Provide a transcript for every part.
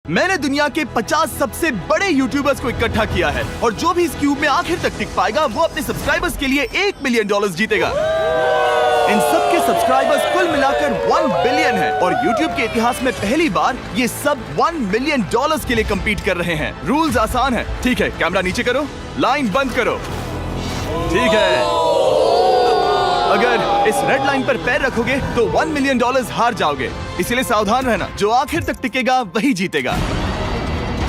मैंने दुनिया के 50 सबसे बड़े यूट्यूबर्स को इकट्ठा किया है और जो भी इस क्यूब में आखिर तक टिक पाएगा वो अपने सब्सक्राइबर्स के लिए $1 मिलियन जीतेगा। इन सब के सब्सक्राइबर्स कुल मिलाकर 1 बिलियन है और YouTube के इतिहास में पहली बार ये सब $1 मिलियन के लिए कम्पीट कर रहे हैं। रूल्स आसान है, ठीक है? कैमरा नीचे करो, लाइन बंद करो, ठीक है? अगर इस रेड लाइन पर पैर रखोगे तो $1 मिलियन हार जाओगे, इसलिए सावधान रहना। जो आखिर तक टिकेगा वही जीतेगा।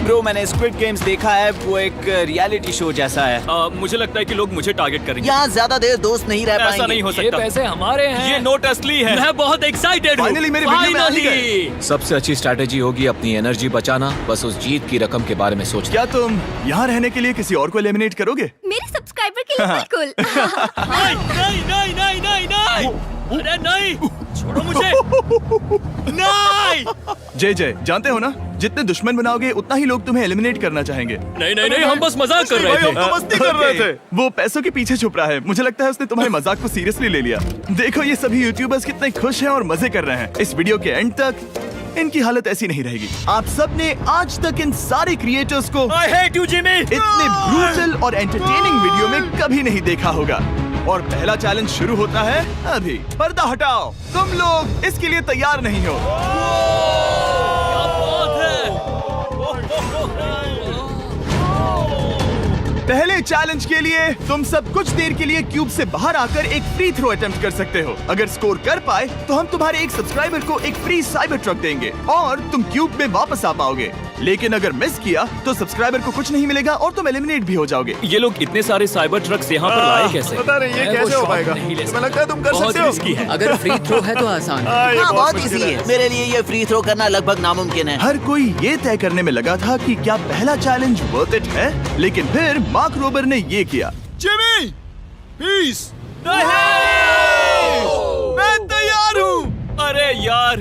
ब्रो, मैंने स्क्विड गेम्स देखा है, वो एक रियलिटी शो जैसा है। मुझे लगता है कि लोग मुझे टारगेट करेंगे। यहाँ ज्यादा देर दोस्त नहीं रह पाएंगे। ऐसा नहीं हो ये सकता। पैसे हमारे हैं। ये नोट असली है। मैं बहुत एक्साइटेड हूँ। फाइनली मेरे वीडियो में आ ही गए। सबसे अच्छी स्ट्रैटेजी होगी अपनी एनर्जी बचाना, बस उस जीत की रकम के बारे में सोचना। क्या तुम यहाँ रहने के लिए किसी और को एलिमिनेट करोगे? मेरे सब्सक्राइबर के लिए बिल्कुल। नहीं। अरे नहीं, छोड़ो मुझे। नहीं। जय जानते हो ना, जितने दुश्मन बनाओगे उतना ही लोग तुम्हें एलिमिनेट करना चाहेंगे। नहीं, हम बस मजाक कर रहे थे। हम तो मस्ती कर रहे थे। वो पैसों के पीछे छुप रहा है। मुझे लगता है उसने तुम्हारे मजाक को सीरियसली ले लिया। देखो ये सभी यूट्यूबर्स कितने खुश हैं और मजे कर रहे हैं। इस वीडियो के एंड तक इनकी हालत ऐसी नहीं रहेगी। आप सब ने आज तक इन सारे क्रिएटर्स को I hate you, Jimmy। इतने ब्रूटल और एंटरटेनिंग वीडियो में कभी नहीं देखा होगा। और पहला चैलेंज शुरू होता है अभी। पर्दा हटाओ, तुम लोग इसके लिए तैयार नहीं हो। पहले चैलेंज के लिए तुम सब कुछ देर के लिए क्यूब से बाहर आकर एक फ्री थ्रो अटेम्प्ट कर सकते हो। अगर स्कोर कर पाए तो हम तुम्हारे एक सब्सक्राइबर को एक फ्री साइबर ट्रक देंगे और तुम क्यूब में वापस आ पाओगे। लेकिन अगर मिस किया तो सब्सक्राइबर को कुछ नहीं मिलेगा और तुम एलिमिनेट भी हो जाओगे। ये लोग इतने सारे साइबर ट्रक्स यहाँ पर लाए कैसे? पता नहीं ये मैं वो कैसे हो शॉट पाएगा। नहीं ले तुम्हें लगता है तुम कर बहुत सकते हो? रिस्की है। अगर फ्री थ्रो है तो आसान है। हाँ, बहुत इजी है। मेरे लिए ये फ्री थ्रो करना लगभग नामुमकिन है। हर कोई ये तय करने में लगा था कि क्या पहला चैलेंज वर्थ इट है, लेकिन फिर मार्क रोबर ने ये किया। Jimmy, peace. मैं तैयार हूँ। अरे यार,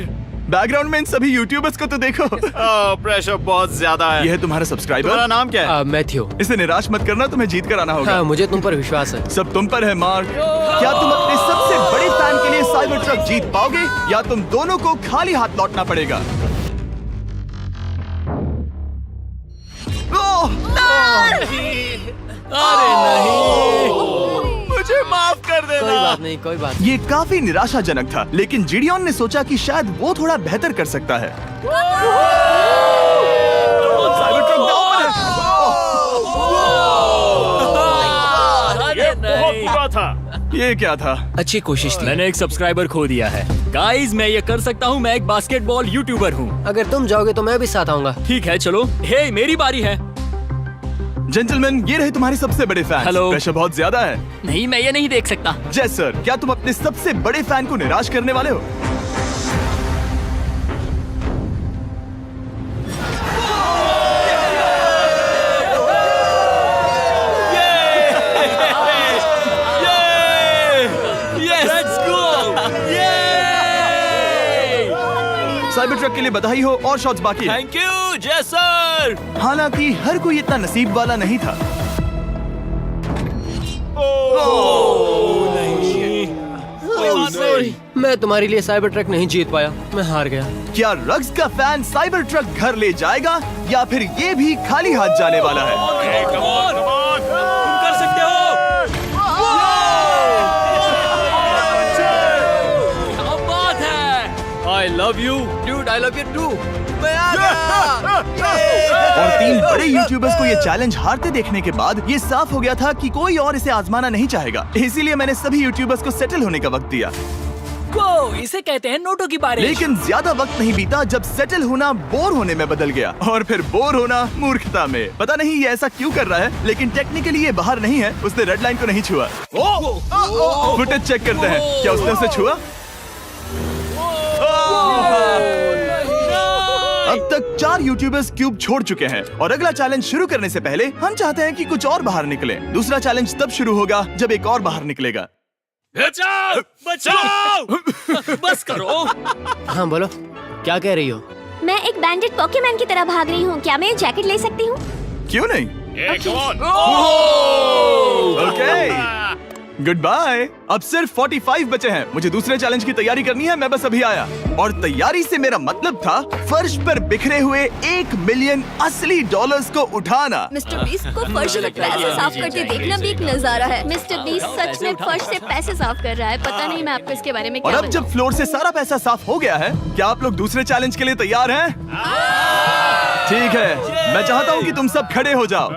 बैकग्राउंड में इन सभी यूट्यूबर्स को तो देखो। प्रेशर बहुत ज्यादा है। ये है तुम्हारा सब्सक्राइबर। तुम्हारा नाम क्या है? मैथ्यू। इसे निराश मत करना, तुम्हें जीत कर आना होगा। हाँ, मुझे तुम पर विश्वास है। सब तुम पर है मार्क। क्या तुम अपने सबसे बड़े फैन के लिए साइबर ट्रक जीत पाओगे या तुम दोनों को खाली हाथ लौटना पड़ेगा? अरे नहीं, मुझे माफ कर कोई देना। बात नहीं, कोई बात ये काफी निराशाजनक था, लेकिन जिडियन ने सोचा कि शायद वो थोड़ा बेहतर कर सकता है। साइबर ट्रक डाउन है। अरे नहीं। बुरा था। ये क्या था? अच्छी कोशिश थी। मैंने एक सब्सक्राइबर खो दिया है। गाइस, मैं ये कर सकता हूँ। मैं एक बास्केटबॉल यूट्यूबर हूँ। अगर तुम जाओगे तो मैं भी साथ आऊंगा। ठीक है, चलो। हे, मेरी बारी है। जेंटलमैन, ये रहे तुम्हारे सबसे बड़े फैन। हेलो। प्रेशर बहुत ज्यादा है। नहीं, मैं ये नहीं देख सकता। जय सर, क्या तुम अपने सबसे बड़े फैन को निराश करने वाले हो? साइबर ट्रक के लिए बधाई हो और शॉट्स बाकी है। थैंक यू जय सर। हालांकि हर कोई इतना नसीब वाला नहीं था। सॉरी, मैं तुम्हारे लिए साइबर ट्रक नहीं जीत पाया, मैं हार गया। क्या रग्स का फैन साइबर ट्रक घर ले जाएगा या फिर ये भी खाली हाथ जाने वाला है? तुम कर सकते हो। क्या बात है। I love you, dude. I love you too. और 3 बड़े यूट्यूबर्स को ये चैलेंज हारते देखने के बाद ये साफ हो गया था कि कोई और इसे आजमाना नहीं चाहेगा। इसीलिए मैंने सभी यूट्यूबर्स को सेटल होने का वक्त दिया। इसे कहते हैं नोटों की बारिश। लेकिन ज्यादा वक्त नहीं बीता जब सेटल होना बोर होने में बदल गया और फिर बोर होना मूर्खता में। पता नहीं ये ऐसा क्यों कर रहा है, लेकिन टेक्निकली ये बाहर नहीं है। उसने रेड लाइन को नहीं छुआ। फुटेज चेक करते हैं, क्या उसने उसे छुआ? अब तक 4 यूट्यूबर्स क्यूब छोड़ चुके हैं और अगला चैलेंज शुरू करने से पहले हम चाहते हैं कि कुछ और बाहर निकले। दूसरा चैलेंज तब शुरू होगा जब एक और बाहर निकलेगा। बचाओ, बचाओ। बस करो। हाँ बोलो, क्या कह रही हो? मैं एक बैंडेड पॉकेमैन की तरह भाग रही हूँ। क्या मैं ये जैकेट ले सकती हूँ? क्यों नहीं? ओके। Good bye. अब सिर्फ 45 बचे हैं। मुझे दूसरे चैलेंज की तैयारी करनी है। मैं बस अभी आया। और तैयारी से मेरा मतलब था फर्श पर बिखरे हुए 1 मिलियन असली डॉलर्स को उठाना। मिस्टर बीस्ट को फर्श में पैसे साफ करते देखना भी एक नजारा है। मिस्टर बीस्ट सच में फर्श से पैसे साफ कर रहा है। पता नहीं मैं आपको इसके बारे में और क्या अब जब फ्लोर से सारा पैसा साफ हो गया है, क्या आप लोग दूसरे चैलेंज के लिए तैयार हैं? ठीक है, मैं चाहता हूँ कि तुम सब खड़े हो जाओ।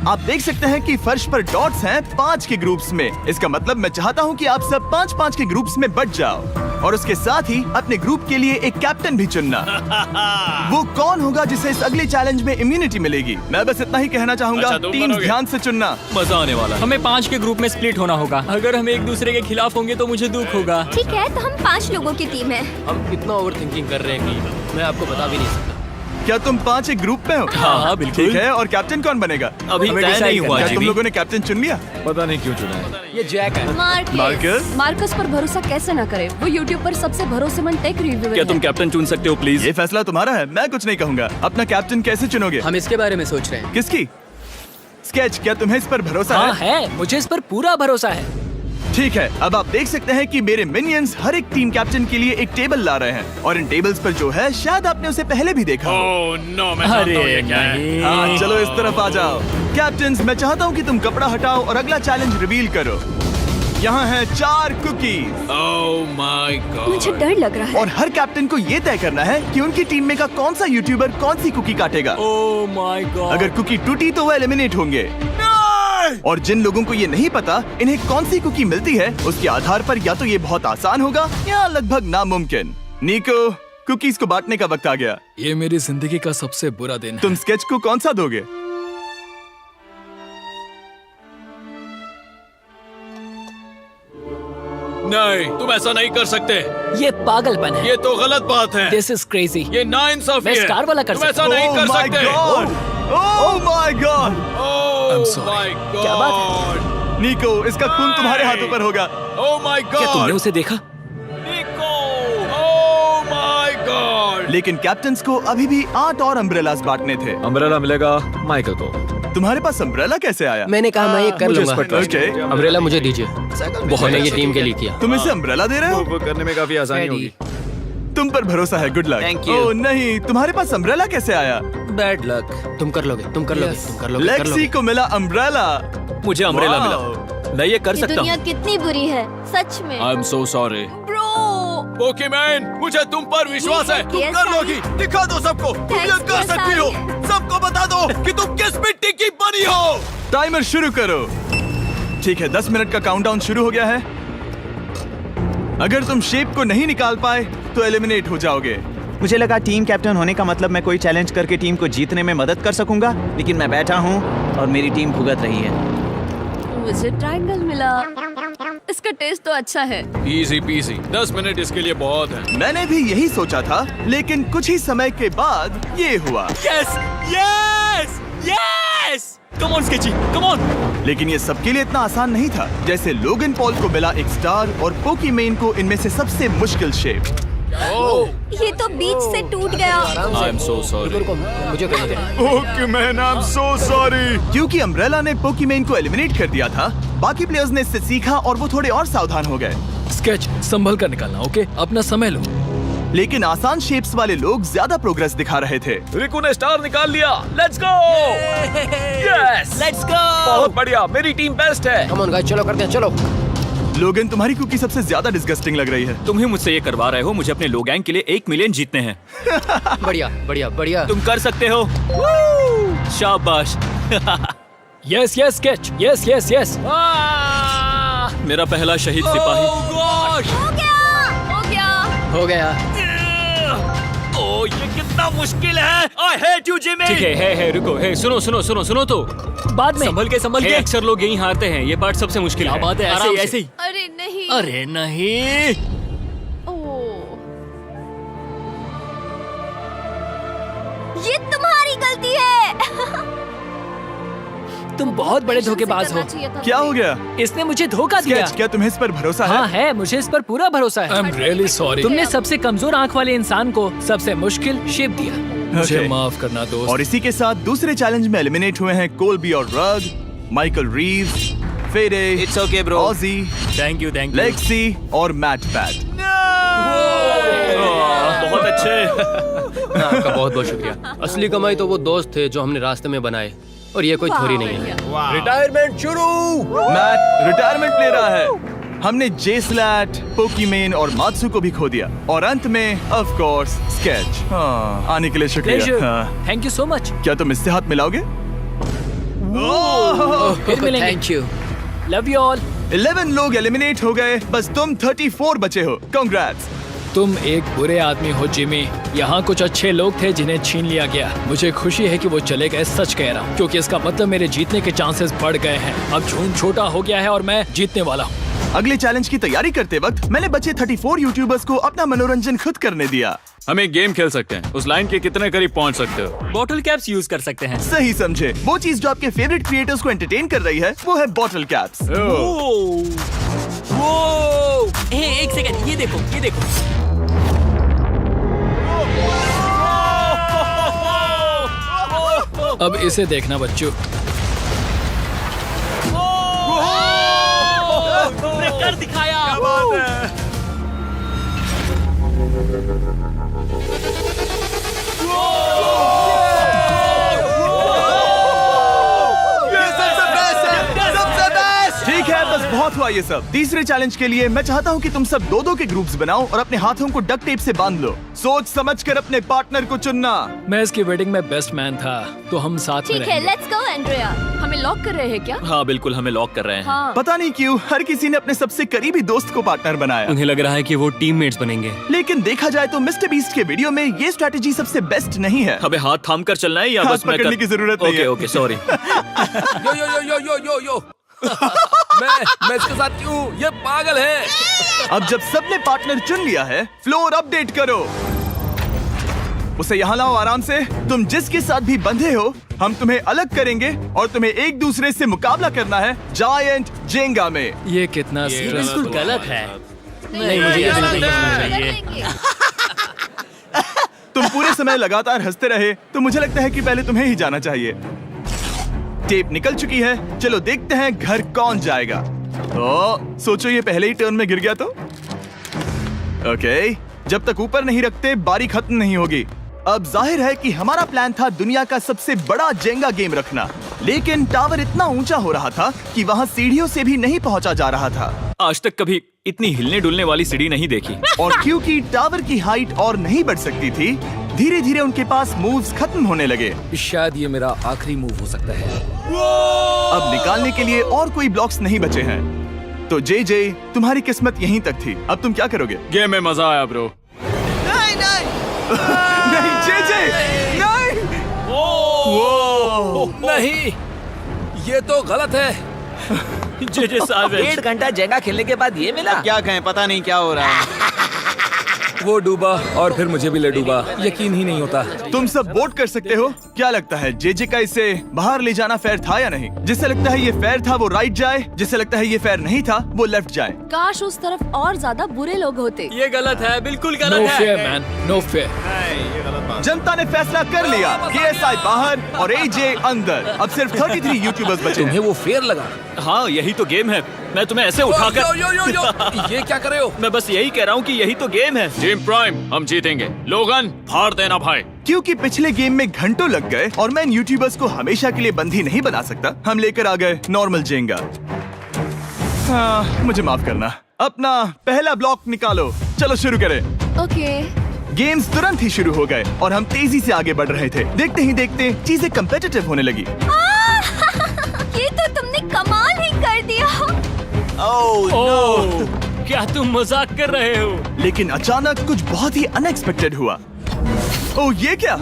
आप देख सकते हैं कि फर्श पर डॉट्स हैं 5 के ग्रुप्स में। इसका मतलब मैं चाहता हूँ कि आप सब 5-5 के ग्रुप्स में बट जाओ और उसके साथ ही अपने ग्रुप के लिए एक कैप्टन भी चुनना। वो कौन होगा जिसे इस अगले चैलेंज में इम्यूनिटी मिलेगी? मैं बस इतना ही कहना चाहूंगा, टीम ध्यान से चुनना। मजा आने वाला है। हमें 5 के ग्रुप में स्प्लिट होना होगा। अगर हम एक दूसरे के खिलाफ होंगे तो मुझे दुख होगा। ठीक है, तो हम 5 लोगों की टीम है। हम कितना ओवर थिंकिंग कर रहे हैं कि मैं आपको बता भी नहीं सकता। क्या तुम 5 एक ग्रुप में हो? हाँ, बिल्कुल। ठीक है, और कैप्टन कौन बनेगा? अभी हमें तय decide नहीं हुआ क्या तुम जीवी। लोगों ने कैप्टन चुन लिया? पता नहीं क्यों चुना है। ये जैक है। मार्कस? मार्कस पर भरोसा कैसे ना करे? वो यूट्यूब पर सबसे भरोसेमंद टेक रिव्यूअर क्या है। तुम कैप्टन चुन सकते हो प्लीज? ये फैसला तुम्हारा है, मैं कुछ नहीं कहूंगा। अपना कैप्टन कैसे चुनोगे? हम इसके बारे में सोच रहे हैं। किसकी? स्केच, क्या तुम्हें इस पर भरोसा हाँ है? है, मुझे इस पर पूरा भरोसा है। ठीक है, अब आप देख सकते हैं कि मेरे मिनियंस हर एक टीम कैप्टन के लिए एक टेबल ला रहे हैं और इन टेबल्स पर जो है शायद आपने उसे पहले भी देखा हो। अरे नहीं। हाँ, चलो इस तरफ आ जाओ। कैप्टन्स, मैं चाहता हूँ कि तुम कपड़ा हटाओ और अगला चैलेंज रिवील करो। यहाँ हैं 4 कुकीज मुझे डर लग रहा है। और हर कैप्टन को ये तय करना है कि उनकी टीम में का कौन सा यूट्यूबर कौन सी कुकी काटेगा। Oh my God. अगर कुकी टूटी तो वो एलिमिनेट होंगे। और जिन लोगों को ये नहीं पता इन्हें कौन सी कुकी मिलती है, उसके आधार पर या तो ये बहुत आसान होगा या लगभग नामुमकिन। निको, कुकीज को बांटने का वक्त आ गया। ये मेरी जिंदगी का सबसे बुरा दिन है। तुम स्केच को कौन सा दोगे? नहीं, तुम ऐसा नहीं कर सकते। ये पागलपन है। ये तो गलत बात है। This is crazy. ये नाइंसाफी मैं है। स्टार वाला कर तुम ऐसा सकता नहीं Oh कर my सकते। God! Oh my God! I'm sorry. क्या क्या बात बात निको, इसका खून तुम्हारे हाथों पर होगा। Oh my God! क्या तुमने उसे देखा? निको! Oh my God! लेकिन कैप्टन्स को अभी भी 8 और अम्ब्रेलास बांटने थे। अम्ब्रेला मिलेगा माइकल को। तुम्हारे पास अम्ब्रेला कैसे आया? मैंने कहा मैं ये कर मुझे लूंगा। इस पर trust Okay. है। अम्ब्रेला मुझे दीजिए। मैंने ये टीम के लिए किया। तुम इसे अम्ब्रेला दे रहे हो? वो करने में काफी आसानी होगी। तुम पर भरोसा है, गुड लक। Thank you. ओह नहीं, तुम्हारे पास अम्ब्रेला कैसे आया? Bad luck. तुम कर लोगे, तुम कर लोगे, तुम कर लोगे, कर लेक्सी लोगे। को मिला अम्ब्रेला। मुझे अम्ब्रेला Wow. मिला। मैं ये कर ये सकता दुनिया हूँ। कितनी बुरी है, सच में। I am so sorry. Bro, Pokemon, मुझे तुम पर विश्वास है। तुम कर लोगी। दिखा दो सबको, तुम ये Thanks, कर सकती हो। सबको बता दो कि तुम किस मिट्टी की बनी हो। टाइमर शुरू करो। ठीक है, 10 मिनट का काउंटडाउन शुरू हो गया है। अगर तुम शेप को नहीं निकाल पाए तो एलिमिनेट हो जाओगे। मुझे लगा टीम कैप्टन होने का मतलब मैं कोई चैलेंज करके टीम को जीतने में मदद कर सकूंगा, लेकिन मैं बैठा हूँ और मेरी टीम भुगत रही है। मुझे ट्रायंगल मिला। इसका टेस्ट तो अच्छा है। Easy peasy. 10 मिनट इसके लिए बहुत है। मैंने भी यही सोचा था, लेकिन कुछ ही समय के बाद ये हुआ। Yes yes yes. Come on sketchy, come on. लेकिन ये सबके लिए इतना आसान नहीं था। जैसे लोगन पॉल को मिला एक स्टार और पोकीमेन को इनमें से सबसे मुश्किल शेप। ये तो बीच से टूट गया। आई एम सो सॉरी। रुको, मुझे करने दे। पोकीमेन, आई एम सो सॉरी। क्योंकि अम्ब्रेला ने पोकीमेन को एलिमिनेट कर दिया था, बाकी प्लेयर्स ने इससे सीखा और वो थोड़े और सावधान हो गए। स्केच संभल कर निकालना, ओके? अपना समय लो। लेकिन आसान शेप्स वाले लोग ज्यादा प्रोग्रेस दिखा रहे थे। रिकू ने स्टार निकाल लिया। Let's go. Yes, let's go. बहुत बढ़िया, मेरी टीम बेस्ट है। कम ऑन गाइस, चलो करते हैं, चलो। लोगन, तुम्हारी कुकी सबसे ज्यादा डिस्गस्टिंग लग रही है। तुम ही मुझसे ये करवा रहे हो। मुझे अपने लो गैंग के लिए 1 मिलियन जीतने हैं। बढ़िया, बढ़िया, बढ़िया। तुम कर सकते हो। शाबाश। Yes yes sketch, yes yes yes. मेरा पहला शहीद सिपाही। हो गया, हो गया। हो गया। ओह, ये कितना मुश्किल है। I hate you Jimmy. ठीक है, रुको, सुनो सुनो सुनो सुनो तो। बाद में संभल के अक्सर लोग यही हारते हैं। ये पार्ट सबसे मुश्किल है। क्या बात है, ऐसे आराम ही, से। ऐसे ही। अरे नहीं। अरे नहीं। ओह, ये तुम्हारी गलती है। तुम बहुत बड़े धोखेबाज हो। करना चाहिए था क्या हो तुम्हें। गया? इसने मुझे धोखा दिया। स्केच, क्या तुम्हें इस पर भरोसा हाँ है? है, मुझे इस पर पूरा भरोसा आई है। Am really sorry. तुमने सबसे कमजोर आंख वाले इंसान को सबसे मुश्किल शेप दिया। मुझे Okay. माफ करना दोस्त। और इसी के साथ दूसरे चैलेंज में एलिमिनेट हुए हैं कोलबी और रग, माइकल रीव्स, फेरे, It's okay, bro. ऑजी, थैंक यू लेक्सी और मैट पैट। बहुत अच्छे। आपका बहुत बहुत शुक्रिया। असली कमाई तो वो दोस्त थे जो हमने रास्ते में बनाए, और ये कोई थोड़ी नहीं है। रिटायरमेंट शुरू। मैट रिटायरमेंट ले रहा है। हमने जे स्लैट, पोकीमेन और मात्सु को भी खो दिया, और अंत में ऑफ कोर्स स्केच। हाँ, आने के लिए शुक्रिया। हाँ। Thank you so much. क्या तुम इससे हाथ मिलाओगे? फिर मिलेंगे। Thank you. Love you all. 11 लोग एलिमिनेट हो गए, बस तुम 34 बचे हो। कांग्रेट्स। तुम एक बुरे आदमी हो जिमी। यहाँ कुछ अच्छे लोग थे जिन्हें छीन लिया गया। मुझे खुशी है कि वो चले गए, सच कह रहा हूँ, क्योंकि इसका मतलब मेरे जीतने के चांसेस बढ़ गए हैं। अब झूठ छोटा हो गया है और मैं जीतने वाला हूँ। अगले चैलेंज की तैयारी करते वक्त मैंने बचे 34 यूट्यूबर्स को अपना मनोरंजन खुद करने दिया। हम एक गेम खेल सकते हैं। उस लाइन के कितने करीब पहुंच सकते हो? बॉटल कैप्स यूज कर सकते हैं। सही समझे। वो चीज जो आपके फेवरेट क्रिएटर्स को एंटरटेन कर रही है वो है बॉटल कैप्स। एक सेकंड, ये देखो, ये देखो। अब इसे देखना बच्चों। कर दिखाया। ठीक है, बस बहुत हुआ ये सब। तीसरे चैलेंज के लिए मैं चाहता हूँ कि तुम सब दो के ग्रुप्स बनाओ और अपने हाथों को डक्ट टेप से बांध लो। सोच समझकर अपने पार्टनर को चुनना। मैं इसकी वेडिंग में बेस्ट मैन था, तो हम साथ में ठीक है, रहेंगे। Let's go Andrea. हमें लॉक कर रहे हैं क्या? हाँ बिल्कुल, हमें लॉक कर रहे हैं। हाँ। पता नहीं क्यों हर किसी ने अपने सबसे करीबी दोस्त को पार्टनर बनाया। उन्हें लग रहा है कि वो टीममेट्स बनेंगे। लेकिन देखा जाए तो मिस्टर बीस्ट के वीडियो में ये स्ट्रेटेजी सबसे बेस्ट नहीं है। हमें हाथ थाम कर चलना है या हाथ बस मैं पकड़ने की जरूरत नहीं है। Okay, sorry. Yo yo yo yo yo yo yo. मैं इसके साथ क्यों? ये पागल है। अब जब सबने पार्टनर चुन लिया है, फ्लोर अपडेट करो। उसे यहाँ लाओ आराम से। तुम जिसके साथ भी बंधे हो, हम तुम्हें अलग करेंगे और तुम्हें एक दूसरे से मुकाबला करना है जायंट जेंगा में। ये कितना बिल्कुल गलत है। नहीं, मुझे ये नहीं चाहिए। तुम पूरे समय लगातार हंसते रहे, तो मुझे लगता है कि पहले तुम्हें ही जाना चाहिए। टेप निकल चुकी है, चलो देखते हैं घर कौन जाएगा। सोचो ये पहले ही टर्न में गिर गया तो। ओके, जब तक ऊपर नहीं रखते बारी खत्म नहीं होगी। अब जाहिर है कि हमारा प्लान था दुनिया का सबसे बड़ा जेंगा गेम रखना, लेकिन टावर इतना ऊंचा हो रहा था कि वहाँ सीढ़ियों से भी नहीं पहुँचा जा रहा था। आज तक कभी इतनी हिलने डुलने वाली सीढ़ी नहीं देखी। और क्योंकि टावर की हाइट और नहीं बढ़ सकती थी, धीरे धीरे उनके पास मूव्स खत्म होने लगे। शायद ये मेरा आखिरी मूव हो सकता है। अब निकालने के लिए और कोई ब्लॉक्स नहीं बचे हैं। तो जे तुम्हारी किस्मत यहीं तक थी। अब तुम क्या करोगे? गेम में मजा आया ब्रो। नहीं जे नहीं। नहीं, ये तो गलत है। जे साहब, 1.5 घंटा जेंगा खेलने के बाद ये मिला। क्या कहें, पता नहीं क्या हो रहा है। वो डूबा और फिर मुझे भी ले डूबा। यकीन ही नहीं होता। तुम सब वोट कर सकते हो। क्या लगता है जे का इसे बाहर ले जाना फेयर था या नहीं? जिसे लगता है ये फेयर था वो राइट जाए, जिसे लगता है ये फेयर नहीं था वो लेफ्ट जाए। काश उस तरफ और ज्यादा बुरे लोग होते। ये गलत है, बिल्कुल नो गलत फेयर है। Man, no fair. जनता ने फैसला कर लिया। KSI बाहर और AJ अंदर। अब सिर्फ 33 यूट्यूबर्स बचे तुम्हें हैं। वो फेयर लगा? हाँ, यही तो गेम है। मैं तुम्हें ऐसे उठाकर यो यो यो यो। ये क्या कर रहे हो? मैं बस यही कह रहा हूँ कि यही तो गेम है। टीम प्राइम, हम जीतेंगे। लोगन, फाड़ देना भाई। क्योंकि पिछले गेम में घंटों लग गए और मैं इन यूट्यूबर्स को हमेशा के लिए बंदी नहीं बना सकता, हम लेकर आ गए नॉर्मल जेंगा। हाँ, मुझे माफ करना। अपना पहला ब्लॉक निकालो। चलो शुरू करें। ओके। गेम्स तुरंत ही शुरू हो गए और हम तेजी से आगे बढ़ रहे थे। देखते ही देखते चीजें कम्पिटिटिव होने लगी। ये तो तुमने कमाल ही कर दिया। ओह, क्या तुम मजाक कर रहे हो? लेकिन अचानक कुछ बहुत ही अनएक्सपेक्टेड हुआ। ओह, ये क्या?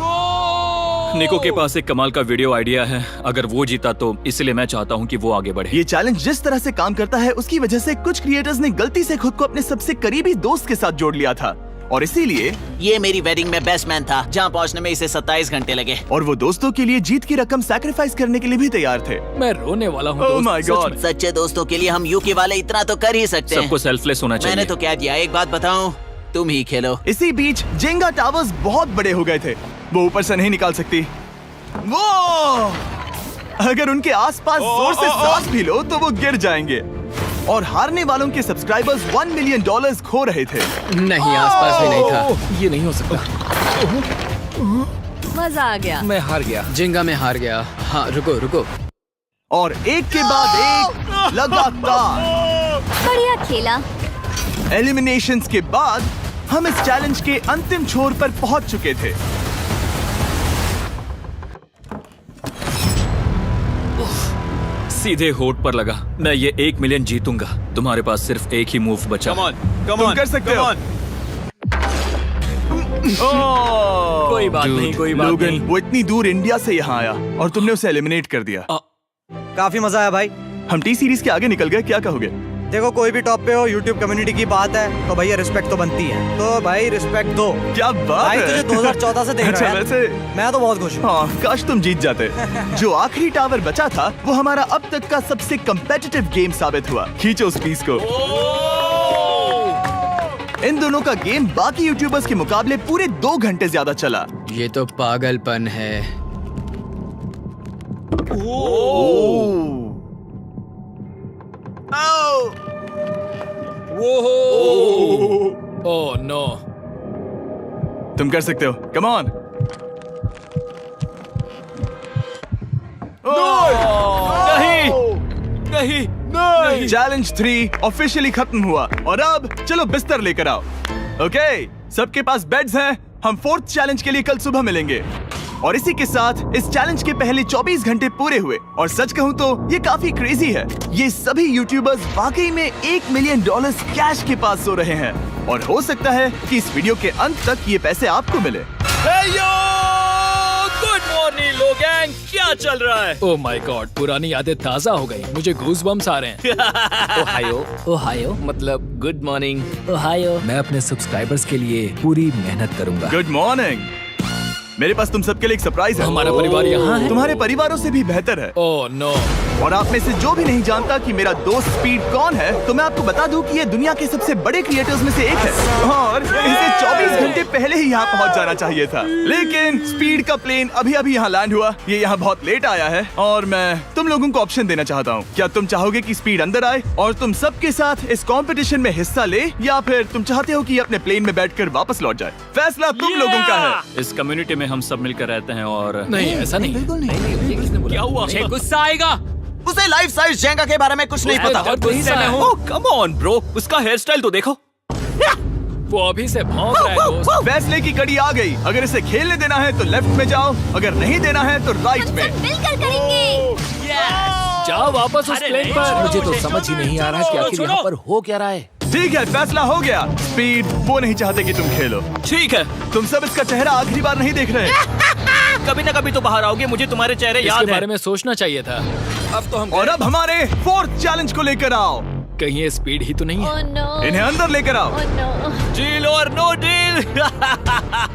निको के पास एक कमाल का वीडियो आइडिया है। अगर वो जीता तो इसलिए मैं चाहता हूँ कि वो आगे बढ़े। ये चैलेंज जिस तरह से काम करता है उसकी वजह से कुछ क्रिएटर्स ने गलती से खुद को अपने सबसे करीबी दोस्त के साथ जोड़ लिया था, और इसीलिए ये मेरी वेडिंग में बेस्ट मैन था, जहाँ पहुँचने में इसे 27 घंटे लगे। और वो दोस्तों के लिए जीत की रकम सैक्रिफाइस करने के लिए भी तैयार थे। मैं रोने वाला हूँ ओह दोस्त, माय सच गॉड। में। सच्चे दोस्तों के लिए हम यूके वाले इतना तो कर ही सकते हैं। सबको सेल्फलेस होना चाहिए। मैंने तो क्या दिया, एक बात बताऊं, तुम ही खेलो। इसी बीच जेंगा टावर्स बहुत बड़े हो गए थे। वो ऊपर से नहीं निकाल सकती। वो अगर उनके आसपास जोर से सांस भी लो तो वो गिर जाएंगे। और हारने वालों के सब्सक्राइबर्स $1 मिलियन खो रहे थे। नहीं, आसपास भी नहीं था। ये नहीं हो सकता। मजा आ गया। मैं हार गया। जिंगा में हार गया। हाँ, रुको। और एक के बाद एक लगातार बढ़िया खेला। एलिमिनेशंस के बाद हम इस चैलेंज के अंतिम छोर पर पहुंच चुके थे। सीधे होठ पर लगा। मैं ये 1 मिलियन जीतूंगा। तुम्हारे पास सिर्फ एक ही मूव बचा। तुम कर सकते हो। कोई बात नहीं, कोई बात लोगन, नहीं। वो इतनी दूर इंडिया से यहाँ आया और तुमने उसे एलिमिनेट कर दिया। काफी मजा आया भाई। हम टी सीरीज के आगे निकल गए, क्या कहोगे? देखो, कोई भी टॉप पे हो, यूट्यूब कम्युनिटी की बात है तो भैया रिस्पेक्ट तो बनती है। तो भाई रिस्पेक्ट दो। क्या बात भाई है। तुझे 2014 से देख अच्छा, रहा है। वैसे मैं तो बहुत खुश हूँ। हाँ, काश तुम जीत जाते। जो आखिरी टावर बचा था वो हमारा अब तक का सबसे कम्पेटिटिव गेम साबित हुआ। खींचो उस पीस को। इन दोनों का गेम बाकी यूट्यूबर्स के मुकाबले पूरे 2 घंटे ज्यादा चला। ये तो पागलपन है। Oh no. तुम कर सकते हो, कम ऑन। नहीं। चैलेंज 3 ऑफिशियली खत्म हुआ और अब चलो बिस्तर लेकर आओ। ओके, सबके पास बेड्स हैं। हम 4th चैलेंज के लिए कल सुबह मिलेंगे। और इसी के साथ इस चैलेंज के पहले 24 घंटे पूरे हुए। और सच कहूं तो ये काफी क्रेजी है। ये सभी यूट्यूबर्स वाकई में $1 मिलियन कैश के पास सो रहे हैं। और हो सकता है कि इस वीडियो के अंत तक ये पैसे आपको मिले। गुड मॉर्निंग लोगैंग, क्या चल रहा है? ओह माय गॉड, पुरानी यादें ताजा हो गई। मुझे गूज़बम्स आ रहे हैं। ओहायो मतलब गुड मॉर्निंग। ओहायो। मैं अपने सब्सक्राइबर्स के लिए पूरी मेहनत करूंगा। Good morning. मेरे पास तुम सबके लिए एक सरप्राइज है। हमारा परिवार यहाँ है। तुम्हारे परिवारों से भी बेहतर है। Oh no. और आप में से जो भी नहीं जानता कि मेरा दोस्त स्पीड कौन है, तो मैं आपको बता दूं कि ये दुनिया के सबसे बड़े क्रिएटर्स में से एक है। और इसे 24 घंटे पहले ही यहाँ पहुँच जाना चाहिए था। लेकिन स्पीड का प्लेन अभी अभी यहाँ लैंड हुआ। ये यहाँ बहुत लेट आया है और मैं तुम लोगों को ऑप्शन देना चाहता हूँ। क्या तुम चाहोगे कि स्पीड अंदर आए और तुम सबके साथ इस कंपटीशन में हिस्सा ले, या फिर तुम चाहते हो कि ये अपने प्लेन में बैठकर वापस लौट जाए? फैसला तुम लोगों का है। इस कम्युनिटी में हम सब मिलकर रहते हैं और नहीं, ऐसा नहीं। बिल्कुल नहीं। क्या हुआ? गुस्सा आएगा। उसे लाइफ साइज जेंगा के बारे में कुछ नहीं पता। बहुत गुस्से में हूँ। कम ऑन ब्रो, उसका हेयर स्टाइल तो देखो। वो अभी से भौंक रहा है दोस्त। फैसले की कड़ी आ गई। अगर इसे खेलने देना है तो लेफ्ट में जाओ, अगर नहीं देना है तो राइट में। मिलकर करेंगे। जाओ वापस उस प्लेन पर। मुझे तो समझ ही नहीं आ रहा कि आखिर यहाँ पर हो क्या रहा है। ठीक है, फैसला हो गया। स्पीड वो नहीं चाहते कि तुम खेलो। ठीक है, तुम सब इसका चेहरा आखिरी बार नहीं देख रहे। कभी ना कभी तो बाहर आओगे, मुझे तुम्हारे चेहरे याद इसके है। बारे में सोचना चाहिए था। अब तो हम और अब हमारे 4th चैलेंज को लेकर आओ। कहीं ये स्पीड ही तो नहीं है। Oh no. इन्हें अंदर लेकर आओ। Oh no. डील और नो डील।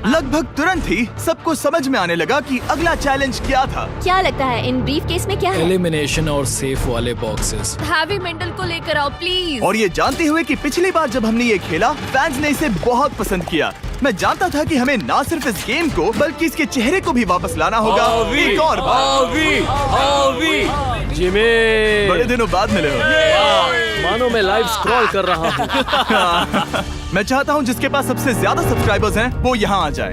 लगभग तुरंत ही सबको समझ में आने लगा कि अगला चैलेंज क्या था। क्या लगता है इन ब्रीफ केस में क्या है? एलिमिनेशन और सेफ वाले बॉक्सेस। हैवी मेंटल को लेकर आओ प्लीज। और ये जानते हुए कि पिछली बार जब हमने ये खेला फैंस ने इसे बहुत पसंद किया। मैं जानता था कि हमें ना सिर्फ इस गेम को बल्कि इसके चेहरे को भी वापस लाना होगा। एक और बार। जिमी, बड़े दिनों बाद मिले हो। मानो मैं लाइव स्क्रॉल कर रहा हूँ। मैं चाहता हूँ जिसके पास सबसे ज्यादा सब्सक्राइबर्स हैं वो यहाँ आ जाए।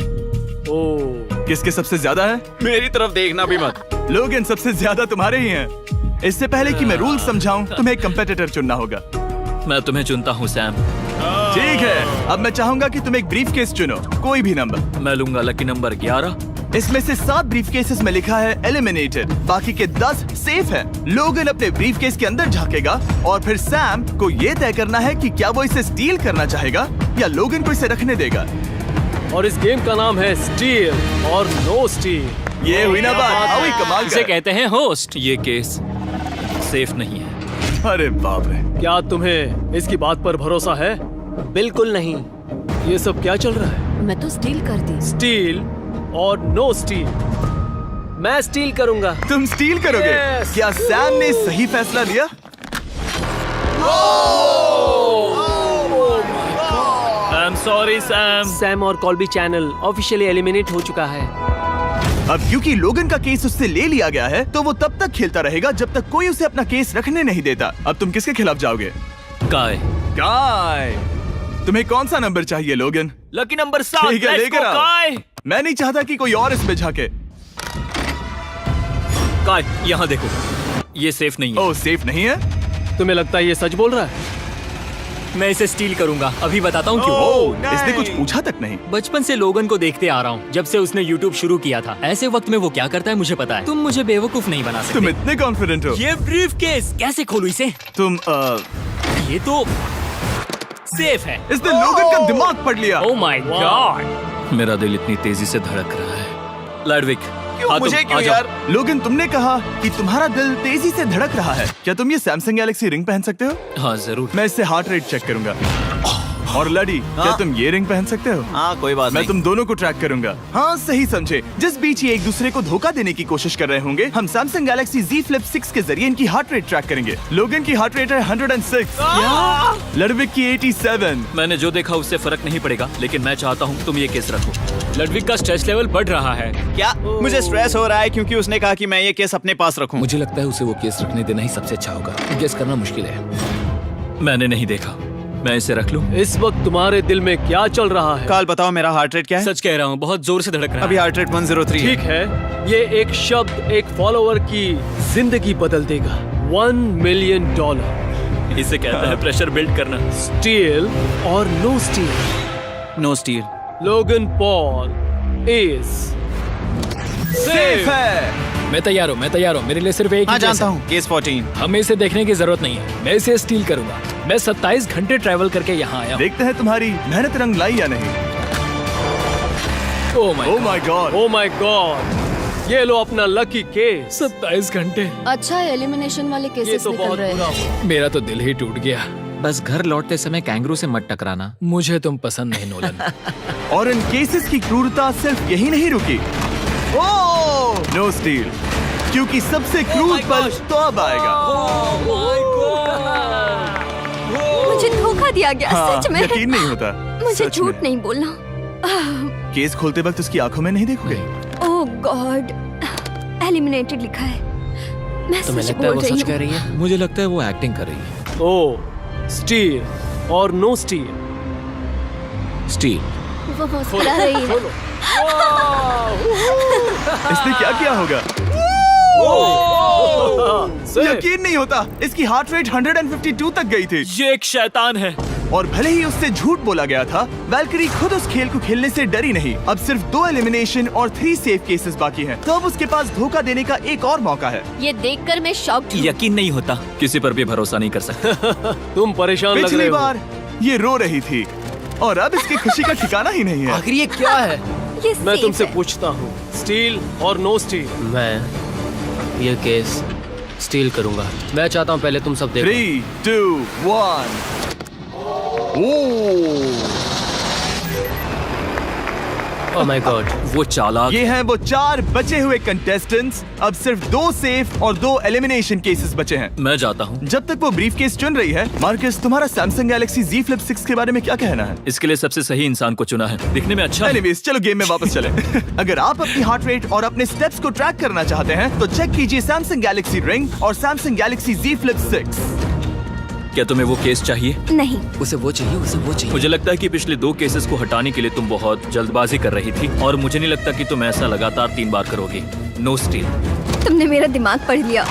ओह, किसके सबसे ज्यादा है? मेरी तरफ देखना भी मत। लोगन सबसे ज्यादा तुम्हारे ही हैं। इससे पहले कि मैं रूल समझाऊं, तुम्हें एक कंपेटिटर चुनना होगा। मैं तुम्हें चुनता हूँ सैम। ठीक है, अब मैं चाहूंगा कि तुम एक ब्रीफ केस चुनो, कोई भी नंबर। मैं लूंगा लकी नंबर 11। इसमें से 7 ब्रीफ केसेस में लिखा है एलिमिनेटेड, बाकी के 10 सेफ है। लोगन अपने ब्रीफ केस के अंदर झांकेगा और फिर सैम को ये तय करना है कि क्या वो इसे स्टील करना चाहेगा या लोगन को इसे रखने देगा। और इस गेम का नाम है स्टील और नो स्टील। ये हुई ना बात, हाउ ही कमाल इसे का। कहते हैं होस्ट। ये केस सेफ नहीं है। अरे बाप रे। क्या तुम्हें इसकी बात पर भरोसा है? बिल्कुल नहीं। ये सब क्या चल रहा है? मैं तो स्टील कर दी। स्टील और नो स्टील। मैं स्टील करूंगा। तुम स्टील करोगे? Yes. क्या सैम ने सही फैसला लिया? I am sorry Sam. Sam और कॉल्बी चैनल ऑफिशियली एलिमिनेट हो चुका है। अब क्योंकि लोगन का केस उससे ले लिया गया है तो वो तब तक खेलता रहेगा जब तक कोई उसे अपना केस रखने नहीं देता। अब तुम किसके खिलाफ जाओगे? काय। काय। तुम्हें कौन सा नंबर चाहिए लोगन? Lucky number 7। ठीक है, लेकर आओ। काय। मैं नहीं चाहता कि कोई और इसमें झाके। काय, यहाँ देखो, ये सेफ नहीं है। ओह, सेफ नहीं है? तुम्हें लगता है ये सच बोल रहा है? मैं इसे स्टील करूंगा, अभी बताता हूँ क्यों। ओह, इसने कुछ पूछा तक नहीं। बचपन से लोगन को देखते आ रहा हूँ, जब से उसने YouTube शुरू किया था। ऐसे वक्त में वो क्या करता है मुझे पता है। तुम मुझे बेवकूफ नहीं बना सकते। तुम इतने कॉन्फिडेंट हो? ये ब्रीफकेस कैसे खोलूं इसे? तुम ये तो सेफ है। इसने लोगन का दिमाग पढ़ लिया। Oh my God. मेरा दिल इतनी तेजी से धड़क रहा है। लैडविक, मुझे क्यों यार? लोगन, तुमने कहा कि तुम्हारा दिल तेजी से धड़क रहा है। क्या तुम ये सैमसंग गैलेक्सी रिंग पहन सकते हो? हाँ जरूर। मैं इससे हार्ट रेट चेक करूंगा। और लड़ी, क्या तुम ये रिंग पहन सकते हो? हाँ, कोई बात मैं नहीं। तुम दोनों को ट्रैक करूंगा। हाँ, सही समझे। जिस बीच ये एक दूसरे को धोखा देने की कोशिश कर रहे होंगे, हम सैमसंग गैलेक्सी Z Flip 6 के जरिए इनकी हार्ट रेट ट्रैक करेंगे। लोगन की हार्ट रेट है 106, लड़विक की 87। मैंने जो देखा उससे फर्क नहीं पड़ेगा, लेकिन मैं चाहता हूँ तुम ये केस रखो। लैडविक का स्ट्रेस लेवल बढ़ रहा है। क्या? मुझे स्ट्रेस हो रहा है क्योंकि उसने कहा कि मैं ये केस अपने पास रखूं। मुझे लगता है उसे वो केस रखने देना ही सबसे अच्छा होगा। गेस करना मुश्किल है। मैंने नहीं देखा, मैं इसे रख लूं? इस वक्त तुम्हारे दिल में क्या चल रहा है? काल, बताओ मेरा हार्ट रेट क्या है? सच कह रहा हूँ, बहुत जोर से धड़क रहा है। अभी हार्ट रेट 103 ठीक है, ये एक शब्द एक फॉलोवर की जिंदगी बदल देगा। $1 मिलियन। इसे कहते हैं प्रेशर बिल्ड करना। स्टील और no steal? No steal. Logan Paul is safe है। मैं तैयार हूँ, मेरे लिए सिर्फ एक हाँ, ही केस जानता है। हूँ, केस 14। हमें इसे देखने की जरूरत नहीं है, मैं इसे स्टील करूंगा। मैं 27 घंटे ट्रैवल करके यहाँ आया हूँ। देखते हैं तुम्हारी मेहनत रंग लाई या नहीं। Oh my God. Oh my God, ये लो अपना लकी केस। 27 घंटे। अच्छा, एलिमिनेशन वाले ये केसेस तो निकल बहुत रहे बुरा हैं। हुआ। मेरा तो दिल ही टूट गया। बस घर लौटते समय कैंगरू से मत टकराना। मुझे तुम पसंद नहीं, नोलन। और इन केसेस की क्रूरता सिर्फ यही नहीं रुकी। ओह, नो स्टील, क्योंकि सबसे क्रूर पल तो अब आएगा। मुझे धोखा दिया गया, हाँ, सच में। यकीन नहीं होता। मुझे सच झूठ में। नहीं बोलना। केस खोलते वक्त उसकी आंखों में नहीं देखोगे? ओह गॉड, एलिमिनेटेड लिखा है। मैं तुम्हें सच लगता है बोल वो रही सच कह हूँ। रही है? मुझे लगता है वो एक्टिंग कर रही है। ओह, स्टील और नो स्टील? स्टील। वो मुस्कुरा रही है। इसने क्या किया होगा? यकीन नहीं होता, इसकी हार्ट रेट 152 तक गई थी। ये एक शैतान है। और भले ही उससे झूठ बोला गया था, वैल्करी खुद उस खेल को खेलने से डरी नहीं। अब सिर्फ 2 एलिमिनेशन और 3 सेफ केसेस बाकी हैं। तो अब उसके पास धोखा देने का एक और मौका है। ये देखकर मैं शॉक्ड हूँ। यकीन नहीं होता। किसी पर भी भरोसा नहीं कर सकते। तुम परेशान लग पिछली रहे हो। बार ये रो रही थी और अब इसकी खुशी का ठिकाना ही नहीं है। आखिर ये क्या है? ये मैं safe तुमसे है। पूछता हूँ, स्टील और नो स्टील? मैं ये केस स्टील करूंगा। मैं चाहता हूँ पहले तुम सब देखो। 3, 2, 1। ओह माय गॉड, वो चालाक। ये हैं वो 4 बचे हुए कंटेस्टेंट्स। अब सिर्फ 2 सेफ और 2 एलिमिनेशन केसेस बचे हैं। मैं जाता हूँ। जब तक वो ब्रीफकेस चुन रही है, मार्कस, तुम्हारा सैमसंग गैलेक्सी Z Flip 6 के बारे में क्या कहना है? इसके लिए सबसे सही इंसान को चुना है। दिखने में अच्छा है। एनीवेज, चलो गेम में वापस चलें। अगर आप अपनी हार्ट रेट और अपने स्टेप्स को ट्रैक करना चाहते हैं तो चेक कीजिए सैमसंग गैलेक्सी रिंग और सैमसंग गैलेक्सी Z Flip 6। क्या तुम्हें वो केस चाहिए? नहीं, उसे वो चाहिए। मुझे लगता है कि पिछले 2 केसेस को हटाने के लिए तुम बहुत जल्दबाजी कर रही थी, और मुझे नहीं लगता कि तुम ऐसा लगातार 3 बार करोगी। No steal. तुमने मेरा दिमाग पढ़ लिया।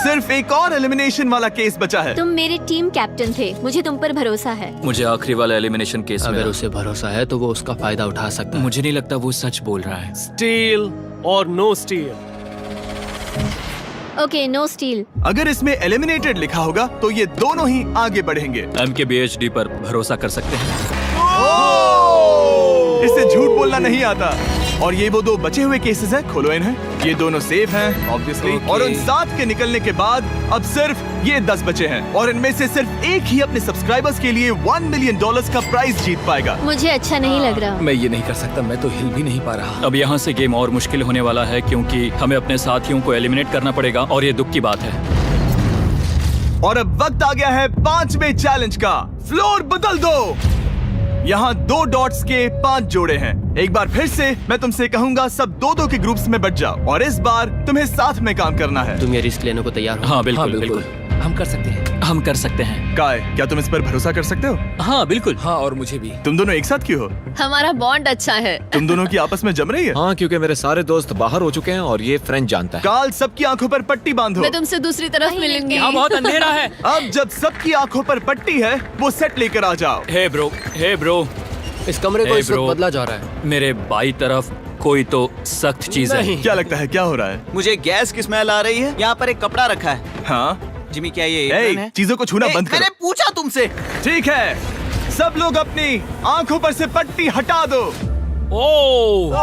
सिर्फ एक और एलिमिनेशन वाला केस बचा है। तुम मेरे टीम कैप्टन थे, मुझे तुम पर भरोसा है। मुझे आखिरी वाला एलिमिनेशन केस अगर मिला। उसे भरोसा है तो वो उसका फायदा उठा सकता है। मुझे नहीं लगता वो सच बोल रहा है। स्टील और no steal? Okay, no steal. अगर इसमें एलिमिनेटेड लिखा होगा तो ये दोनों ही आगे बढ़ेंगे। MKBHD पर भरोसा कर सकते हैं। इसे झूठ बोलना नहीं आता। और ये वो 2 बचे हुए केसेस हैं, खोलो इन्हें। ये दोनों सेफ हैं ऑब्वियसली। और उन 7 के निकलने के बाद अब सिर्फ ये 10 बचे हैं, और इनमें से सिर्फ एक ही अपने सब्सक्राइबर्स के लिए $1 मिलियन का प्राइज जीत पाएगा। मुझे अच्छा नहीं लग रहा। मैं ये नहीं कर सकता, मैं तो हिल भी नहीं पा रहा। अब यहाँ से गेम और मुश्किल होने वाला है, क्योंकि हमें अपने साथियों को एलिमिनेट करना पड़ेगा, और ये दुख की बात है। और अब वक्त आ गया है 5वें चैलेंज का। फ्लोर बदल दो। यहाँ 2 डॉट्स के 5 जोड़े हैं। एक बार फिर से मैं तुमसे कहूंगा, सब 2-2 के ग्रुप्स में बट जाओ और इस बार तुम्हें साथ में काम करना है। तुम ये रिस्क लेने को तैयार हो? हाँ बिल्कुल बिल्कुल हम कर सकते हैं। हम कर सकते हैं। काय, क्या तुम इस पर भरोसा कर सकते हो? हाँ बिल्कुल। हाँ, और मुझे भी। तुम दोनों एक साथ क्यों हो? हमारा बॉन्ड अच्छा है। तुम दोनों की आपस में जम रही है? हाँ, क्योंकि मेरे सारे दोस्त बाहर हो चुके हैं और ये फ्रेंड जानता है। काल, सबकी आंखों पर पट्टी बांधो। मैं तुमसे दूसरी तरफ मिलूंगी। यहाँ बहुत अंधेरा है। अब जब सबकी आंखों पर पट्टी है, वो सेट लेकर आ जाओ। हे ब्रो, इस कमरे को Hey, इस वक्त bro. बदला जा रहा है। मेरे बाई तरफ कोई तो सख्त चीज है। क्या लगता है क्या हो रहा है? मुझे गैस की स्मेल आ रही है। यहाँ पर एक कपड़ा रखा है। हाँ, जिमी, क्या ये ए, एप्रन है? चीजों को छूना बंद मैंने करो। पूछा तुमसे। ठीक है, सब लोग अपनी आंखों पर से पट्टी हटा दो। ओह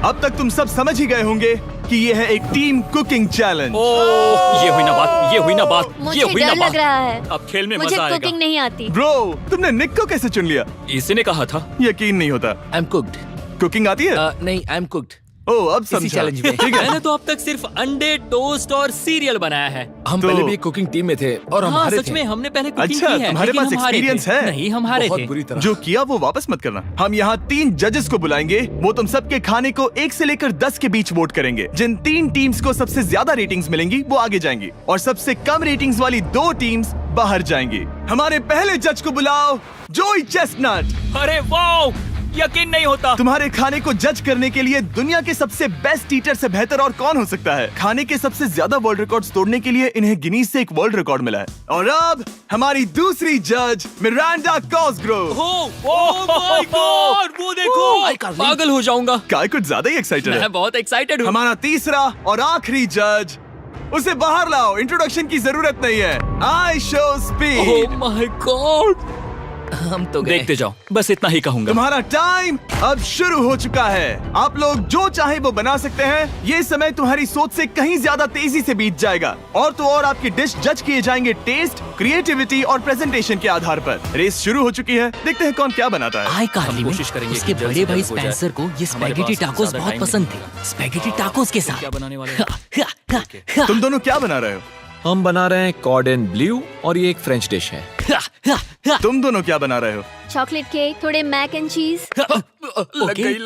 अब तक तुम सब समझ ही गए होंगे कि ये है एक टीम कुकिंग चैलेंज। ये हुई ना बात, ये हुई ना बात, मुझे ये हुई ना डर बात। लग रहा है। अब खेल में मुझे मजा आएगा। कुकिंग नहीं आती। ब्रो, तुमने निक को कैसे चुन लिया? इसी ने कहा था। यकीन नहीं होता। I am cooked. कुकिंग आती है? नहीं, आई एम कुक्ड। ओ, अब समझा। चैलेंज में। ठीक है। मैंने तो अब तक सिर्फ अंडे, टोस्ट और सीरियल बनाया है। हम तो- पहले भी कुकिंग टीम में थे और हम हाँ हारे सच थे। में हमने पहले कुकिंग अच्छा, की है। तुम्हारे लेकिन पास हम हारे experience थे। है? नहीं, हम हारे बहुत थे। बुरी तरह। जो किया वो वापस मत करना। हम यहाँ 3 जजेस को बुलाएंगे। वो तुम सबके खाने को 1 से लेकर 10 के बीच वोट करेंगे। जिन 3 टीम्स को सबसे ज्यादा रेटिंग्स मिलेंगी वो आगे जाएंगी और सबसे कम रेटिंग्स वाली 2 टीम्स बाहर जाएंगी। हमारे पहले जज को बुलाओ, जोई चेस्टनट। अरे वाओ, यकीन नहीं होता। तुम्हारे खाने को जज करने के लिए दुनिया के सबसे बेस्ट ईटर से बेहतर और कौन हो सकता है? खाने के सबसे ज्यादा वर्ल्ड रिकॉर्ड्स तोड़ने के लिए इन्हें गिनीज से एक वर्ल्ड रिकॉर्ड मिला है। और अब हमारी दूसरी जज मिरांडा कॉसग्रोव। ओह माय गॉड, वो देखो। पागल हो जाऊंगा। काय कुछ ज्यादा ही एक्साइटेड है। मैं बहुत एक्साइटेड हूँ। हमारा तीसरा और आखिरी जज, उसे बाहर लाओ। इंट्रोडक्शन की जरूरत नहीं है। I show speed. Oh my God. हम तो गए। देखते जाओ, बस इतना ही कहूंगा। तुम्हारा टाइम अब शुरू हो चुका है। आप लोग जो चाहे वो बना सकते हैं। ये समय तुम्हारी सोच से कहीं ज्यादा तेजी से बीत जाएगा। और तो और आपकी डिश जज किए जाएंगे टेस्ट, क्रिएटिविटी और प्रेजेंटेशन के आधार पर। रेस शुरू हो चुकी है। देखते हैं कौन क्या बनाता है। आई कार्ली में कोशिश करेंगे उसके कि जल्द बड़े से भाई जल्द हो जाए। स्पेंसर को ये हमारे स्पैगेटी पास टाकोस ज्यादा बहुत टाइम पसंद नहीं थे। स्पैगेटी टाकोस के साथ क्या बनाने वाले हो? तुम दोनों क्या बना रहे हो? हम बना रहे हैं कॉर्डन ब्लू और ये एक फ्रेंच डिश है। तुम दोनों क्या बना रहे हो? चॉकलेट केक, थोड़े मैक एंड चीज।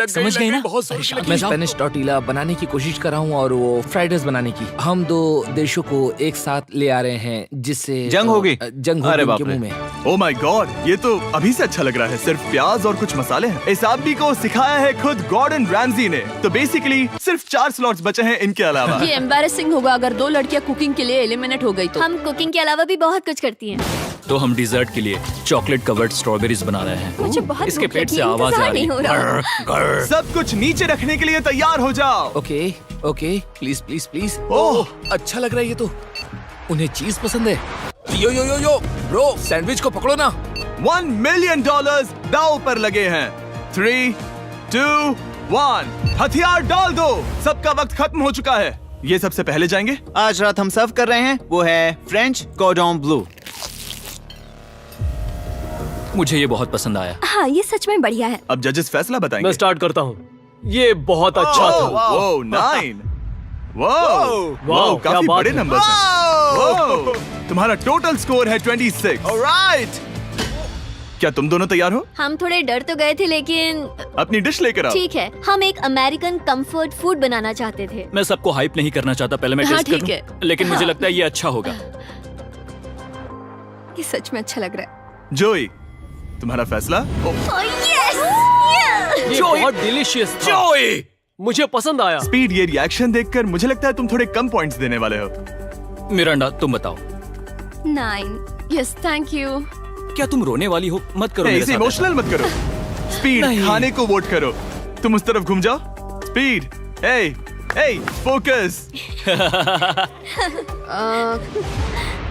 समझ गए ना? बहुत जोर से अरे लगी। मैं स्पेनिश टॉर्टिला बनाने की कोशिश कर रहा हूँ और वो फ्राइड राइस बनाने की। हम 2 देशों को एक साथ ले आ रहे हैं जिससे जंग होगी। जंग अरे होगी बाप उनके रे। मुंह में। ओ माय गॉड, ये तो अभी से अच्छा लग रहा है। सिर्फ प्याज और कुछ मसाले हैं। इस आदमी को सिखाया है खुद गॉर्डन रैमजी ने। तो बेसिकली सिर्फ 4 स्लॉट्स बचे हैं इनके अलावा। ये एम्बैरेसिंग होगा अगर 2 लड़कियां कुकिंग के लिए एलिमिनेट हो गई तो। हम कुकिंग के अलावा भी बहुत कुछ करती हैं। तो हम डिजर्ट के लिए चॉकलेट कवर्ड स्ट्रॉबेरीज बना रहे हैं। मुझे बहुत इसके भूख पेट लगी से है, आवाज आ इंतजार रही नहीं हो रहा। है। सब कुछ नीचे रखने के लिए तैयार हो जाओ। Okay okay, please please please. Oh, अच्छा लग रहा है ये तो। उन्हें चीज पसंद है। यो यो यो यो ब्रो, सैंडविच को पकड़ो ना। $1 मिलियन दांव पर लगे हैं। 3, 2, 1, हथियार डाल दो। सबका वक्त खत्म हो चुका है। ये सबसे पहले जाएंगे। आज रात हम सर्व कर रहे हैं वो है फ्रेंच कॉर्डन ब्लू। मुझे ये बहुत पसंद आया। हाँ, ये सच में बढ़िया है। अब जजेस फैसला बताएंगे। मैं स्टार्ट करता हूँ। ये बहुत अच्छा था। वो 9। वाओ, वाओ, क्या काफी बात बड़े है। नंबर हैं। तुम्हारा टोटल स्कोर है 26। ऑलराइट, क्या तुम दोनों तैयार हो? हम थोड़े डर तो गए थे लेकिन अपनी डिश लेकर आओ। ठीक है। हम एक अमेरिकन कंफर्ट फूड बनाना चाहते थे। मैं सबको हाइप नहीं करना चाहता। पहले मैं हाँ, टेस्ट ठीक करूं। लेकिन मुझे लगता है ये अच्छा होगा। ये सच में अच्छा लग रहा है। जोई, तुम्हारा फैसला? ये बहुत डिलीशियस था। जोई, मुझे पसंद आया। स्पीड, ये रिएक्शन देखकर मुझे लगता है तुम थोड़े कम पॉइंट्स देने वाले हो। मिरांडा तुम बताओ। 9। Yes, thank you. क्या तुम रोने वाली हो? मत करो मेरे इसे साथ इमोशनल मत करो। स्पीड, खाने को वोट करो। तुम उस तरफ घूम जाओ। स्पीड, ए, फोकस।